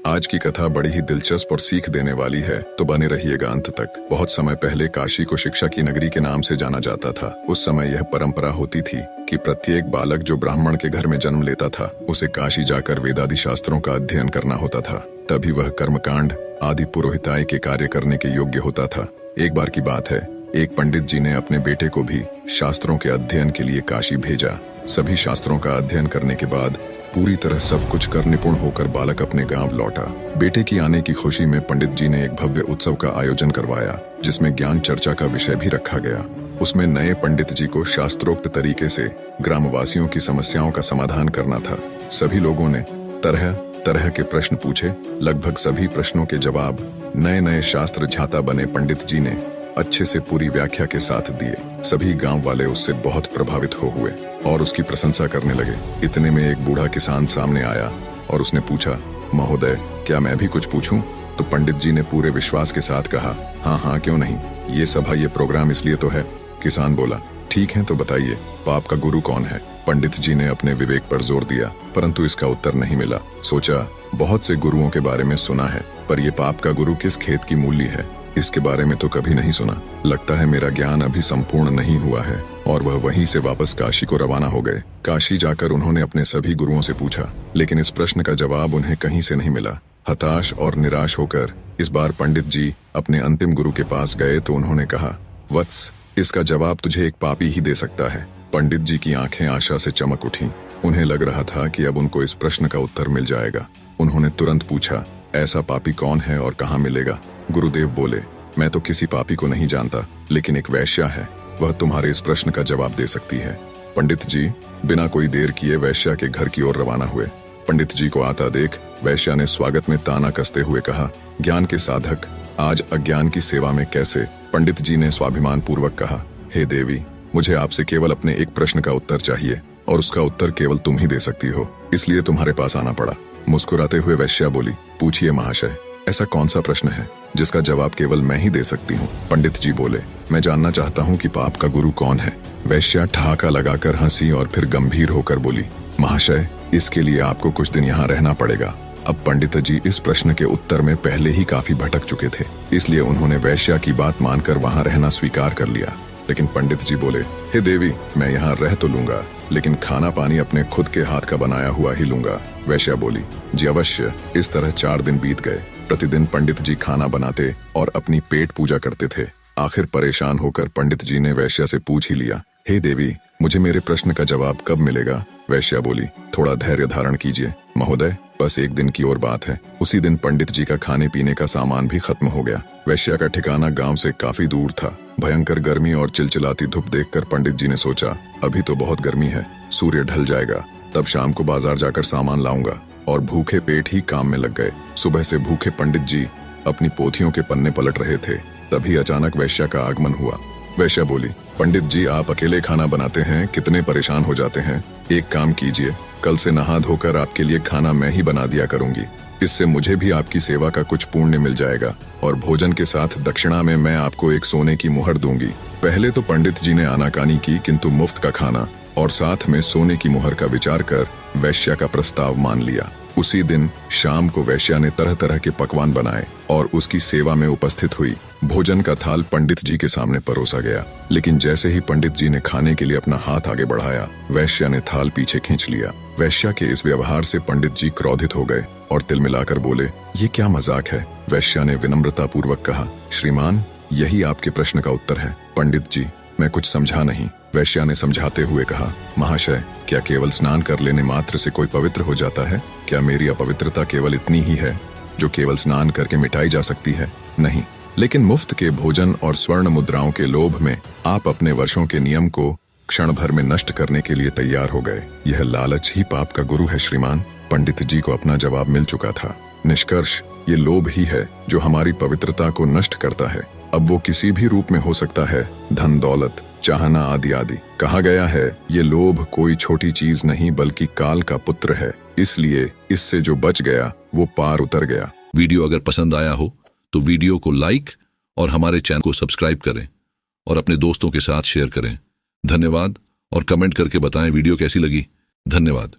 आज की कथा बड़ी ही दिलचस्प और सीख देने वाली है, तो बने रहिएगा अंत तक। बहुत समय पहले काशी को शिक्षा की नगरी के नाम से जाना जाता था। उस समय यह परंपरा होती थी कि प्रत्येक बालक जो ब्राह्मण के घर में जन्म लेता था, उसे काशी जाकर वेदादि शास्त्रों का अध्ययन करना होता था। तभी वह कर्मकांड आदि पुरोहिताई के कार्य करने के योग्य होता था। एक बार की बात है, एक पंडित जी ने अपने बेटे को भी शास्त्रों के अध्ययन के लिए काशी भेजा। सभी शास्त्रों का अध्ययन करने के बाद पूरी तरह सब कुछ कर निपुण होकर बालक अपने गांव लौटा। बेटे की आने की खुशी में पंडित जी ने एक भव्य उत्सव का आयोजन करवाया, जिसमें ज्ञान चर्चा का विषय भी रखा गया। उसमें नए पंडित जी को शास्त्रोक्त तरीके से ग्रामवासियों की समस्याओं का समाधान करना था। सभी लोगों ने तरह तरह के प्रश्न पूछे। लगभग सभी प्रश्नों के जवाब नए नए शास्त्र झाता बने पंडित जी ने अच्छे से पूरी व्याख्या के साथ दिए। सभी गांव वाले उससे बहुत प्रभावित हुए और उसकी प्रशंसा करने लगे। इतने में एक बूढ़ा किसान सामने आया और उसने पूछा, महोदय, क्या मैं भी कुछ पूछूं? तो पंडित जी ने पूरे विश्वास के साथ कहा, हाँ हाँ, क्यों नहीं, ये सभा ये प्रोग्राम इसलिए तो है। किसान बोला, ठीक है, तो बताइए, पाप का गुरु कौन है? पंडित जी ने अपने विवेक पर जोर दिया, परंतु इसका उत्तर नहीं मिला। सोचा, बहुत से गुरुओं के बारे में सुना है, पर यह पाप का गुरु किस खेत की मूली है, इसके बारे में तो कभी नहीं सुना। लगता है मेरा ज्ञान अभी संपूर्ण नहीं हुआ है। और वह वहीं से वापस काशी को रवाना हो गए। काशी जाकर उन्होंने अपने सभी गुरुओं से पूछा, लेकिन इस प्रश्न का जवाब उन्हें कहीं से नहीं मिला। हताश और निराश होकर इस बार पंडित जी अपने अंतिम गुरु के पास गए तो उन्होंने कहा, वत्स, इसका जवाब तुझे एक पापी ही दे सकता है। पंडित जी की आंखें आशा से चमक उठी। उन्हें लग रहा था कि अब उनको इस प्रश्न का उत्तर मिल जाएगा। उन्होंने तुरंत पूछा, ऐसा पापी कौन है और कहाँ मिलेगा? गुरुदेव बोले, मैं तो किसी पापी को नहीं जानता, लेकिन एक वैश्या है, वह तुम्हारे इस प्रश्न का जवाब दे सकती है। पंडित जी बिना कोई देर किए वैश्या के घर की ओर रवाना हुए। पंडित जी को आता देख वैश्या ने स्वागत में ताना कसते हुए कहा, ज्ञान के साधक, आज अज्ञान की सेवा में कैसे? पंडित जी ने स्वाभिमान पूर्वक कहा, हे देवी, मुझे आपसे केवल अपने एक प्रश्न का उत्तर चाहिए और उसका उत्तर केवल तुम ही दे सकती हो, इसलिए तुम्हारे पास आना पड़ा। मुस्कुराते हुए वैश्या बोली, पूछिए महाशय, ऐसा कौन सा प्रश्न है जिसका जवाब केवल मैं ही दे सकती हूँ? पंडित जी बोले, मैं जानना चाहता हूँ कि पाप का गुरु कौन है। वैश्या ठहाका लगाकर हंसी और फिर गंभीर होकर बोली, महाशय, इसके लिए आपको कुछ दिन यहाँ रहना पड़ेगा। अब पंडित जी इस प्रश्न के उत्तर में पहले ही काफी भटक चुके थे, इसलिए उन्होंने वैश्या की बात मानकर वहाँ रहना स्वीकार कर लिया। लेकिन पंडित जी बोले, हे देवी, मैं यहाँ रह तो लूंगा, लेकिन खाना पानी अपने खुद के हाथ का बनाया हुआ ही लूंगा। वैश्या बोली, जी अवश्य। इस तरह 4 दिन बीत गए। प्रतिदिन पंडित जी खाना बनाते और अपनी पेट पूजा करते थे। आखिर परेशान होकर पंडित जी ने वैश्या से पूछ ही लिया, हे देवी, मुझे मेरे प्रश्न का जवाब कब मिलेगा? वैश्या बोली, थोड़ा धैर्य धारण कीजिए महोदय, बस 1 दिन की और बात है। उसी दिन पंडित जी का खाने पीने का सामान भी खत्म हो गया। वैश्या का ठिकाना गांव से काफी दूर था। भयंकर गर्मी और चिलचिलाती धूप देखकर पंडित जी ने सोचा, अभी तो बहुत गर्मी है, सूर्य ढल जाएगा, तब शाम को बाजार जाकर सामान लाऊंगा। और भूखे पेट ही काम में लग गए। सुबह से भूखे पंडित जी अपनी पोथियों के पन्ने पलट रहे थे। तभी अचानक वैश्या का आगमन हुआ। वैश्या बोली, पंडित जी, आप अकेले खाना बनाते हैं, कितने परेशान हो जाते हैं। एक काम कीजिए, कल से नहा धोकर आपके लिए खाना मैं ही बना दिया करूंगी। इससे मुझे भी आपकी सेवा का कुछ पुण्य मिल जाएगा और भोजन के साथ दक्षिणा में मैं आपको एक सोने की मुहर दूंगी। पहले तो पंडित जी ने आनाकानी की, किंतु मुफ्त का खाना और साथ में सोने की मुहर का विचार कर वैश्या का प्रस्ताव मान लिया। उसी दिन शाम को वैश्या ने तरह तरह के पकवान बनाए और उसकी सेवा में उपस्थित हुई। भोजन का थाल पंडित जी के सामने परोसा गया, लेकिन जैसे ही पंडित जी ने खाने के लिए अपना हाथ आगे बढ़ाया, वैश्या ने थाल पीछे खींच लिया। वैश्या के इस व्यवहार से पंडित जी क्रोधित हो गए और तिलमिलाकर बोले, ये क्या मजाक है? वैश्या ने विनम्रता पूर्वक कहा, श्रीमान, यही आपके प्रश्न का उत्तर है। पंडित जी, मैं कुछ समझा नहीं। वैश्या ने समझाते हुए कहा, महाशय, क्या केवल स्नान कर लेने मात्र से कोई पवित्र हो जाता है? क्या मेरी अपवित्रता केवल इतनी ही है जो केवल स्नान करके मिटाई जा सकती है? नहीं, लेकिन मुफ्त के भोजन और स्वर्ण मुद्राओं के लोभ में आप अपने वर्षों के नियम को क्षण भर में नष्ट करने के लिए तैयार हो गए। यह लालच ही पाप का गुरु है श्रीमान। पंडित जी को अपना जवाब मिल चुका था। निष्कर्ष, ये लोभ ही है जो हमारी पवित्रता को नष्ट करता है। अब वो किसी भी रूप में हो सकता है, धन दौलत, चाहना आदि आदि। कहा गया है, ये लोभ कोई छोटी चीज नहीं बल्कि काल का पुत्र है, इसलिए इससे जो बच गया वो पार उतर गया। वीडियो अगर पसंद आया हो तो वीडियो को लाइक और हमारे चैनल को सब्सक्राइब करें और अपने दोस्तों के साथ शेयर करें। धन्यवाद। और कमेंट करके बताएं वीडियो कैसी लगी। धन्यवाद।